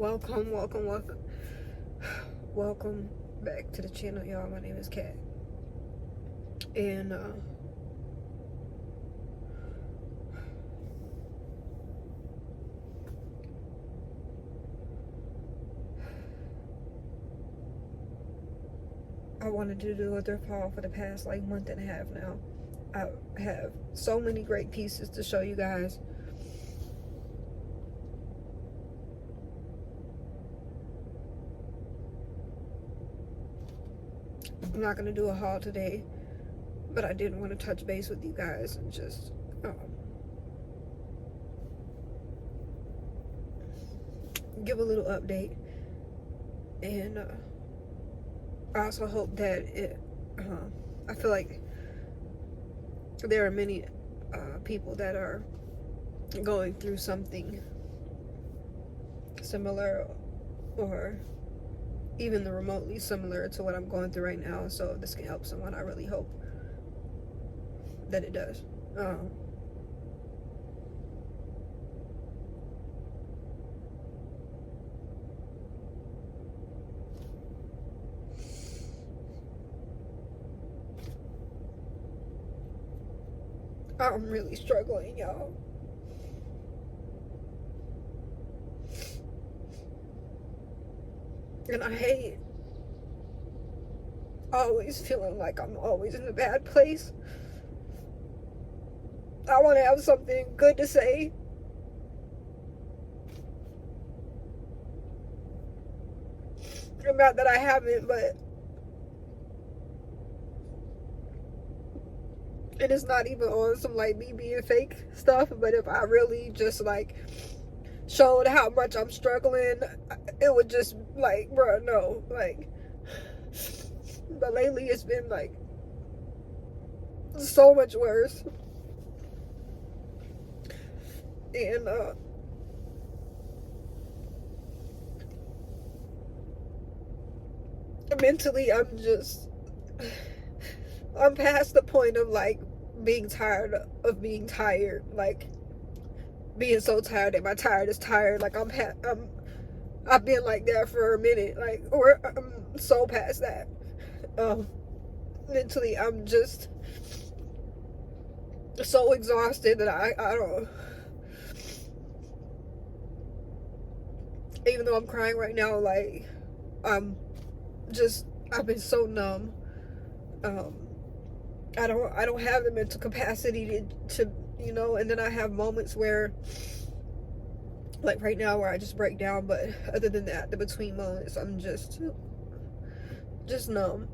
Welcome welcome back to the channel, y'all. My name is Kat, and I wanted to do a thrift haul for the past month and a half now. I have so many great pieces to show you guys. I'm not going to do a haul today, but I did want to touch base with you guys and just give a little update. And I also hope that I feel like there are many people that are going through something similar, or even remotely similar to what I'm going through right now. So if this can help someone, I really hope that it does. I'm really struggling, y'all. And I hate always feeling like I'm always in a bad place. I want to have something good to say. Not that I haven't, but and it's not even on some me being fake stuff, but if I really just showed how much I'm struggling, it would just bro, no, but lately it's been so much worse. And mentally I'm past the point of being tired of being tired, being so tired that my tired is tired. I've been like that for a minute, or I'm so past that. Mentally I'm just so exhausted that I don't, even though I'm crying right now, I've been so numb. I don't have the mental capacity to and then I have moments where right now where I just break down, but other than that, the between moments, I'm just numb.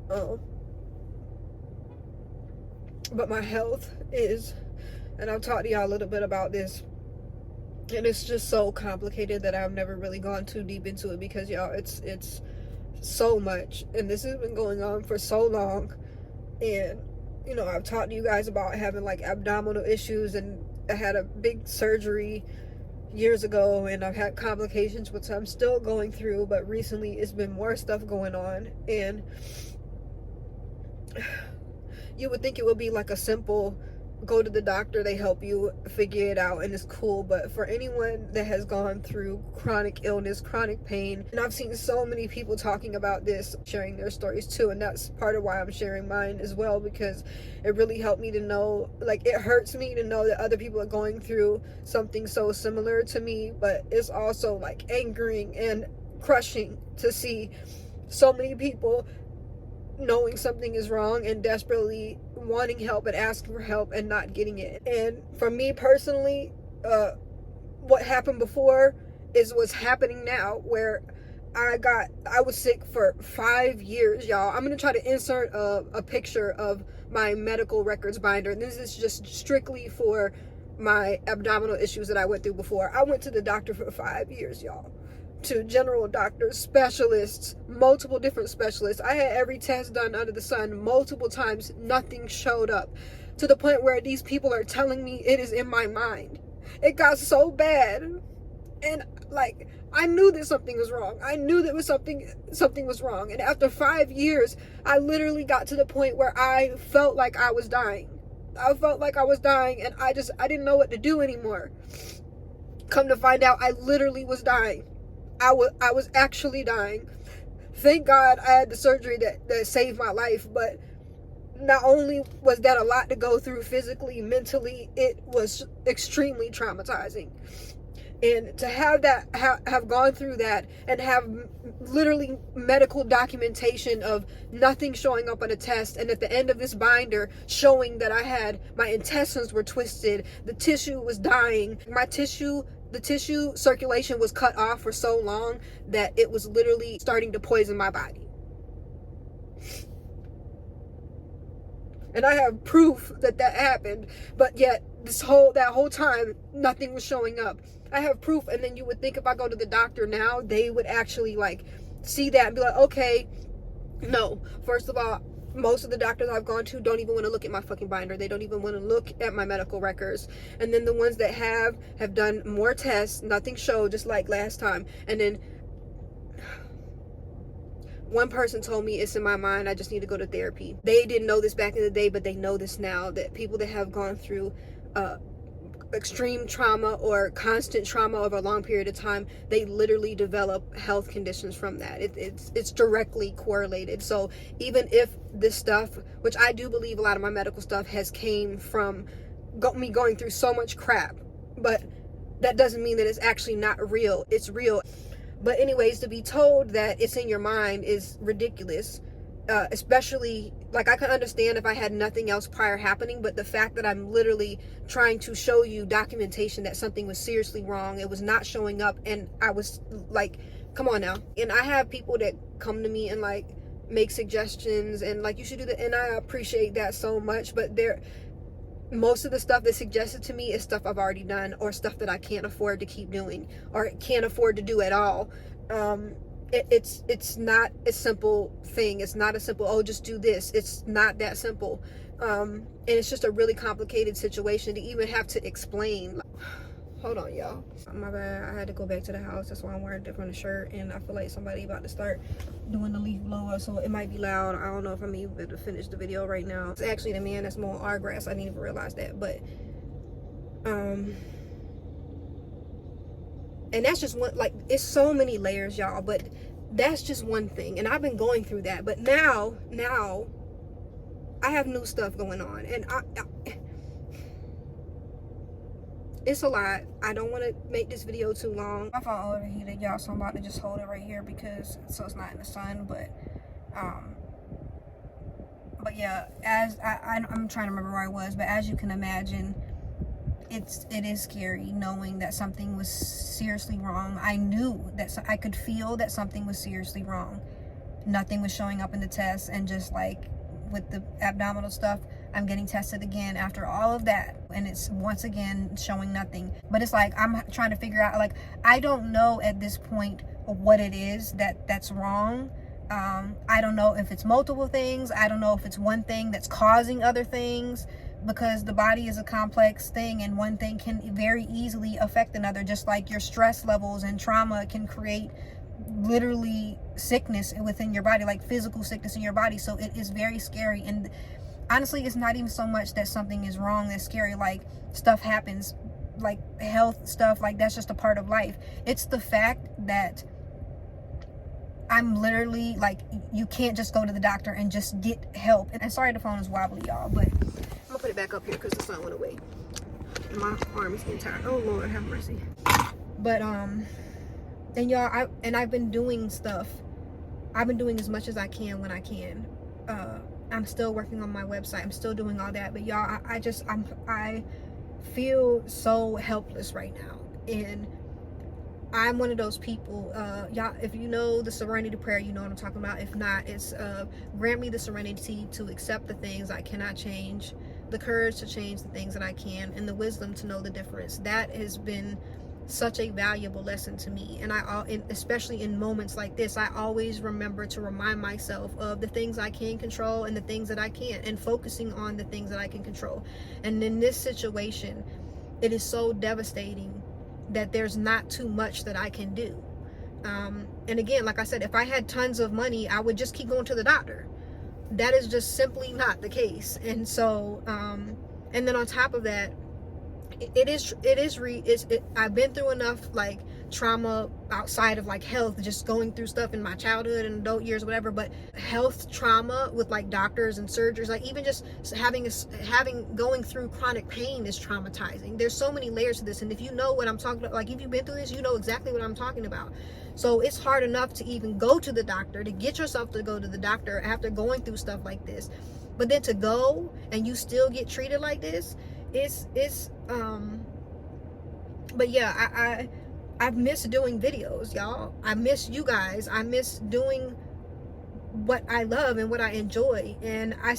But my health is, and I've talked to y'all a little bit about this, and it's just so complicated that I've never really gone too deep into it, because y'all, it's so much, and this has been going on for so long. And I've talked to you guys about having abdominal issues, and I had a big surgery years ago, and I've had complications, which I'm still going through, but recently it's been more stuff going on. And you would think it would be a simple go to the doctor, they help you figure it out, and it's cool. But for anyone that has gone through chronic illness, chronic pain, and I've seen so many people talking about this, sharing their stories too, and that's part of why I'm sharing mine as well, because it really helped me to know, it hurts me to know that other people are going through something so similar to me, but it's also angering and crushing to see so many people knowing something is wrong and desperately wanting help and asking for help and not getting it. And for me personally, what happened before is what's happening now, where I was sick for 5 years, y'all. I'm gonna try to insert a picture of my medical records binder. This is just strictly for my abdominal issues that I went through before. I went to the doctor for 5 years, y'all. To general doctors, specialists, multiple different specialists. I had every test done under the sun multiple times. Nothing showed up, to the point where these people are telling me it is in my mind. It got so bad, and I knew that something was wrong. I knew that something was wrong. And after 5 years, I literally got to the point where I felt like I was dying. I felt like I was dying, and I didn't know what to do anymore. Come to find out, I literally was dying. I was actually dying. Thank God I had the surgery that saved my life, but not only was that a lot to go through physically, mentally, it was extremely traumatizing. And to have that, have gone through that, and have literally medical documentation of nothing showing up on a test, and at the end of this binder showing that my intestines were twisted, the tissue was dying, the tissue circulation was cut off for so long that it was literally starting to poison my body. And I have proof that happened, but yet that whole time nothing was showing up. I have proof. And then you would think if I go to the doctor now, they would actually like see that and be like, okay, no. First of all, most of the doctors I've gone to don't even want to look at my fucking binder. They don't even want to look at my medical records. And then the ones that have done more tests, nothing showed, just like last time. And then one person told me it's in my mind, I just need to go to therapy. They didn't know this back in the day, but they know this now, that people that have gone through extreme trauma or constant trauma over a long period of time, they literally develop health conditions from that. It's directly correlated. So even if this stuff, which I do believe a lot of my medical stuff has came from me going through so much crap, but that doesn't mean that it's actually not real. It's real. But anyways, to be told that it's in your mind is ridiculous. Especially, like, I can understand if I had nothing else prior happening, but the fact that I'm literally trying to show you documentation that something was seriously wrong, it was not showing up, and I was like, come on now. And I have people that come to me and like make suggestions and like, you should do that, and I appreciate that so much, but most of the stuff that's suggested to me is stuff I've already done, or stuff that I can't afford to keep doing, or can't afford to do at all. It's not a simple thing. It's not a simple, oh, just do this. It's not that simple. And it's just a really complicated situation to even have to explain. Hold on, y'all. My bad. I had to go back to the house. That's why I'm wearing a different shirt. And I feel like somebody about to start doing the leaf blower, so it might be loud. I don't know if I'm able to finish the video right now. It's actually the man that's mowing our grass. I didn't even realize that. But and that's just one, like, it's so many layers, y'all, but that's just one thing. And I've been going through that, but now I have new stuff going on, and it's a lot. I don't want to make this video too long. My phone overheated, y'all, so I'm about to just hold it right here so it's not in the sun. But yeah, I'm trying to remember where I was, but as you can imagine, it is scary knowing that something was seriously wrong. I knew that I could feel that something was seriously wrong. Nothing was showing up in the test, and just like with the abdominal stuff, I'm getting tested again after all of that, and it's once again showing nothing. But it's like I'm trying to figure out, like, I don't know at this point what it is that's wrong. I don't know if it's multiple things. I don't know if it's one thing that's causing other things, because the body is a complex thing, and one thing can very easily affect another, just like your stress levels and trauma can create literally sickness within your body, like physical sickness in your body. So it is very scary. And honestly, it's not even so much that something is wrong that's scary. Like, stuff happens, like health stuff, like that's just a part of life. It's the fact that I'm literally like, you can't just go to the doctor and just get help. And sorry, the phone is wobbly, y'all, but I'm gonna put it back up here because the sun went away. My arm is getting tired. Oh Lord, have mercy. But and y'all, I've been doing stuff. I've been doing as much as I can when I can. I'm still working on my website. I'm still doing all that. But y'all, I feel so helpless right now. And I'm one of those people, y'all, if you know the serenity prayer, you know what I'm talking about. If not, it's grant me the serenity to accept the things I cannot change, the courage to change the things that I can, and the wisdom to know the difference. That has been such a valuable lesson to me. And especially in moments like this, I always remember to remind myself of the things I can control and the things that I can't, and focusing on the things that I can control. And in this situation, it is so devastating that there's not too much that I can do. And again, like I said, if I had tons of money, I would just keep going to the doctor. That is just simply not the case. And so, and then on top of that, I've been through enough like trauma outside of like health, just going through stuff in my childhood and adult years, whatever, but health trauma with like doctors and surgeries, like even just going through chronic pain is traumatizing. There's so many layers to this, and if you know what I'm talking about, like if you've been through this, you know exactly what I'm talking about. So it's hard enough to even go to the doctor, to get yourself to go to the doctor after going through stuff like this, but then to go and you still get treated like this, it's but yeah, I've missed doing videos, y'all. I miss you guys. I miss doing what I love and what I enjoy. And I have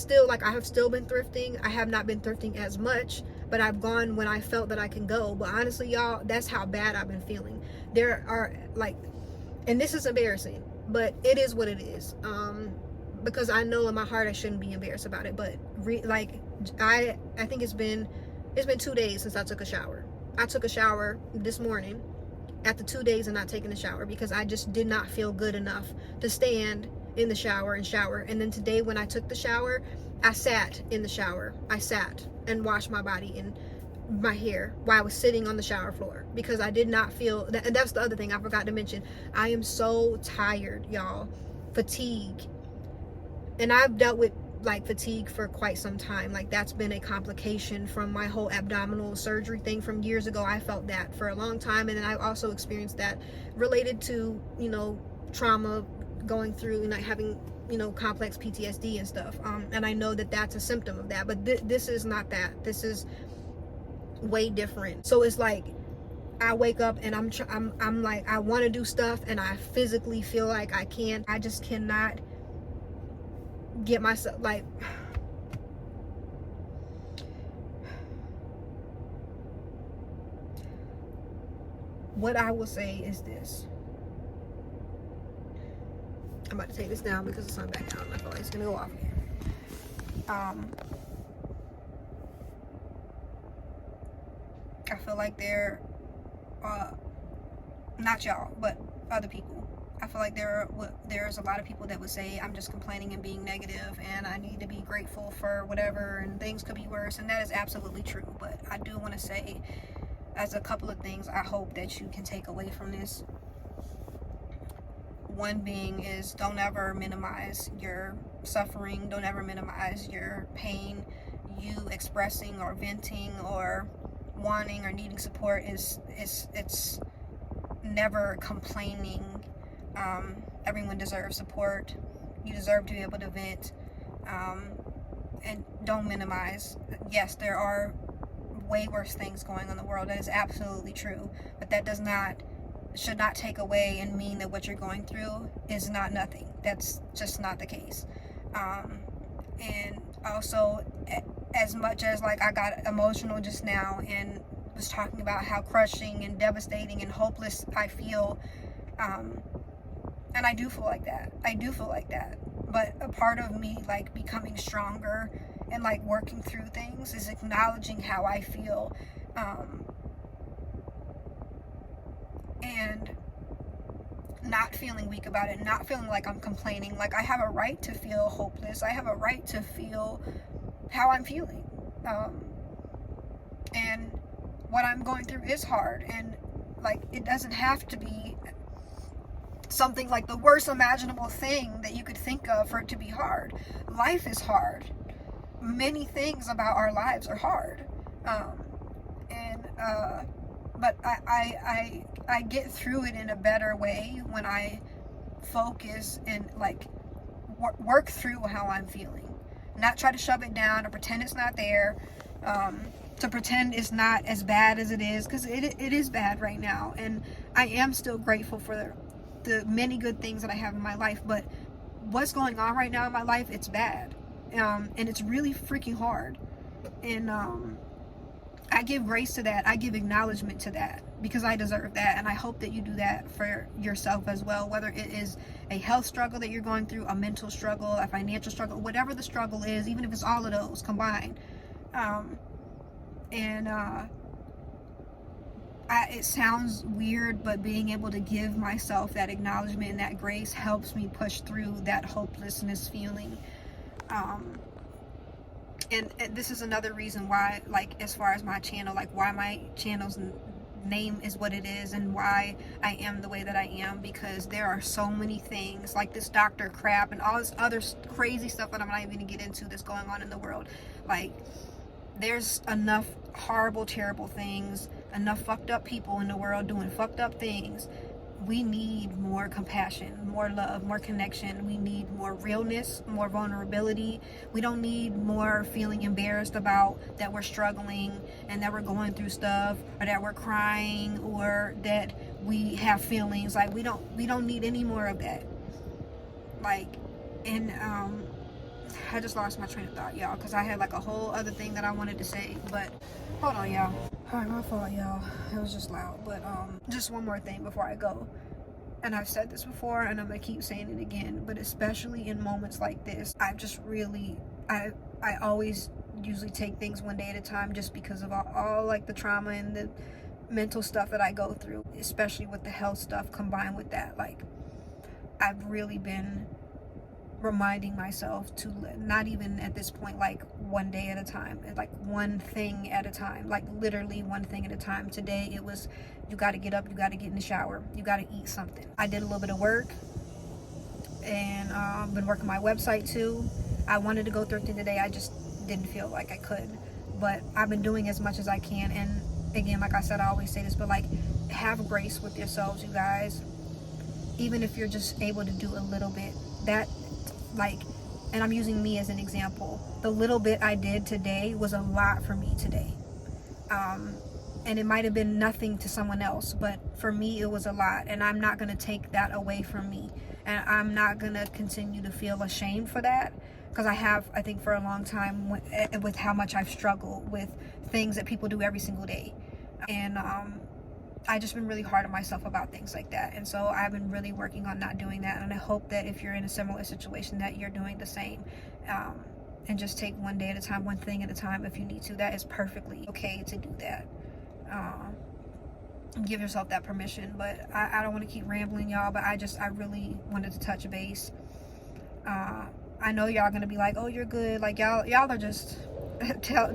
still been thrifting. I have not been thrifting as much, but I've gone when I felt that I can go. But honestly, y'all, that's how bad I've been feeling. There are like, and this is embarrassing, but it is what it is. Because I know in my heart I shouldn't be embarrassed about it. But I think it's been 2 days since I took a shower. I took a shower this morning after 2 days of not taking a shower because I just did not feel good enough to stand in the shower and shower. And then today when I took the shower, I sat in the shower. I sat and washed my body and my hair while I was sitting on the shower floor because I did not feel that. And that's the other thing I forgot to mention. I am so tired, y'all. Fatigue. And I've dealt with like fatigue for quite some time. Like that's been a complication from my whole abdominal surgery thing from years ago. I felt that for a long time, and then I've also experienced that related to, you know, trauma, going through and like having, you know, complex PTSD and stuff. And I know that that's a symptom of that, but this is not that. This is way different. So it's like I wake up and I'm like, I want to do stuff and I physically feel like I can't. I just cannot get myself, like, what I will say is this. I'm about to take this down because the sun back down. I feel like it's gonna go off here. I feel like not y'all, but other people. I feel like there's a lot of people that would say I'm just complaining and being negative and I need to be grateful for whatever and things could be worse, and that is absolutely true. But I do want to say, as a couple of things I hope that you can take away from this. One being is, don't ever minimize your suffering. Don't ever minimize your pain. You expressing or venting or wanting or needing support it's never complaining. Everyone deserves support. You deserve to be able to vent, and don't minimize. Yes, there are way worse things going on in the world. That is absolutely true, but that should not take away and mean that what you're going through is not nothing. That's just not the case. And also, as much as like I got emotional just now and was talking about how crushing and devastating and hopeless I feel, and I do feel like that. But a part of me like becoming stronger and like working through things is acknowledging how I feel, and not feeling weak about it, not feeling like I'm complaining. Like I have a right to feel hopeless. I have a right to feel how I'm feeling. And what I'm going through is hard, and like it doesn't have to be something like the worst imaginable thing that you could think of for it to be hard. Life is hard. Many things about our lives are hard. But I get through it in a better way when I focus and like work through how I'm feeling. Not try to shove it down or pretend it's not there. To pretend it's not as bad as it is, because it is bad right now. And I am still grateful for the many good things that I have in my life, but what's going on right now in my life, it's bad. And it's really freaking hard. And I give grace to that. I give acknowledgement to that because I deserve that. And I hope that you do that for yourself as well, whether it is a health struggle that you're going through, a mental struggle, a financial struggle, whatever the struggle is, even if it's all of those combined. It sounds weird, but being able to give myself that acknowledgement and that grace helps me push through that hopelessness feeling. And this is another reason why, like, as far as my channel, like why my channel's name is what it is and why I am the way that I am, because there are so many things like this doctor crap and all this other crazy stuff that I'm not even gonna get into that's going on in the world. Like, there's enough horrible, terrible things, enough fucked up people in the world doing fucked up things. We need more compassion, more love, more connection. We need more realness, more vulnerability. We don't need more feeling embarrassed about that we're struggling and that we're going through stuff, or that we're crying, or that we have feelings. Like, we don't need any more of that. Like, and I just lost my train of thought, y'all, because I had like a whole other thing that I wanted to say, but hold on, y'all. Alright, my fault, y'all. It was just loud. But just one more thing before I go. And I've said this before, and I'm gonna keep saying it again, but especially in moments like this, I've just really, I always usually take things one day at a time, just because of all like the trauma and the mental stuff that I go through, especially with the health stuff combined with that. Like, I've really been reminding myself to not even at this point, like one day at a time, like one thing at a time, like literally one thing at a time. Today it was, you got to get up, you got to get in the shower, you got to eat something. I did a little bit of work, and been working my website too. I wanted to go thrifting today, I just didn't feel like I could, but I've been doing as much as I can. And again, like I said, I always say this, but like, have grace with yourselves, you guys. Even if you're just able to do a little bit, that, like, and I'm using me as an example, the little bit I did today was a lot for me today. And it might have been nothing to someone else, but for me it was a lot, and I'm not going to take that away from me, and I'm not going to continue to feel ashamed for that, because I think for a long time with how much I've struggled with things that people do every single day. And I just been really hard on myself about things like that, and so I've been really working on not doing that. And I hope that if you're in a similar situation, that you're doing the same, and just take one day at a time, one thing at a time. If you need to, that is perfectly okay to do that. Give yourself that permission. But I don't want to keep rambling, y'all, but I really wanted to touch base. I know y'all gonna be like, oh, you're good, like y'all are just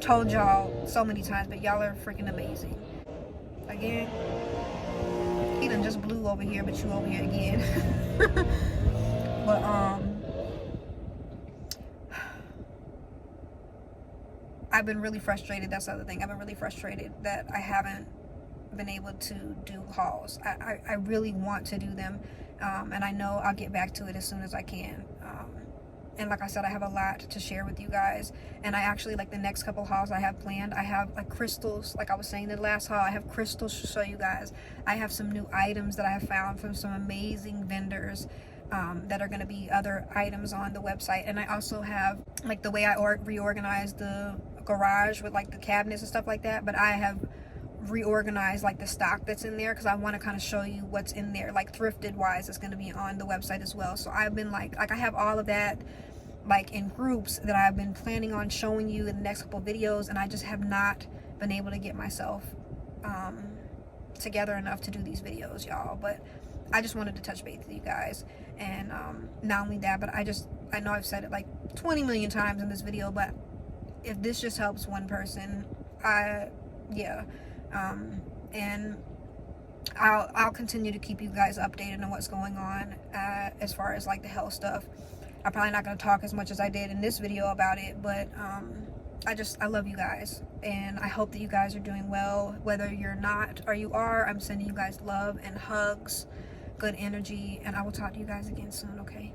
told y'all so many times, but y'all are freaking amazing. Again, he done just blew over here, but you over here again. But I've been really frustrated. That's the other thing. I've been really frustrated that I haven't been able to do hauls. I really want to do them, and I know I'll get back to it as soon as I can. And like I said, I have a lot to share with you guys. And I actually, like, the next couple hauls I have planned, I have like crystals, like I was saying in the last haul, I have crystals to show you guys. I have some new items that I have found from some amazing vendors, that are going to be other items on the website. And I also have, like, the way I reorganized the garage with like the cabinets and stuff like that, but I have reorganized like the stock that's in there, because I want to kind of show you what's in there, like thrifted wise. It's going to be on the website as well. So I've been like I have all of that like in groups that I've been planning on showing you in the next couple videos, and I just have not been able to get myself together enough to do these videos, y'all. But I just wanted to touch base with you guys. And not only that, but I know I've said it like 20 million times in this video, but if this just helps one person, and I'll continue to keep you guys updated on what's going on as far as like the health stuff. I'm probably not going to talk as much as I did in this video about it, but I love you guys, and I hope that you guys are doing well. Whether you're not or you are, I'm sending you guys love and hugs, good energy, and I will talk to you guys again soon, okay?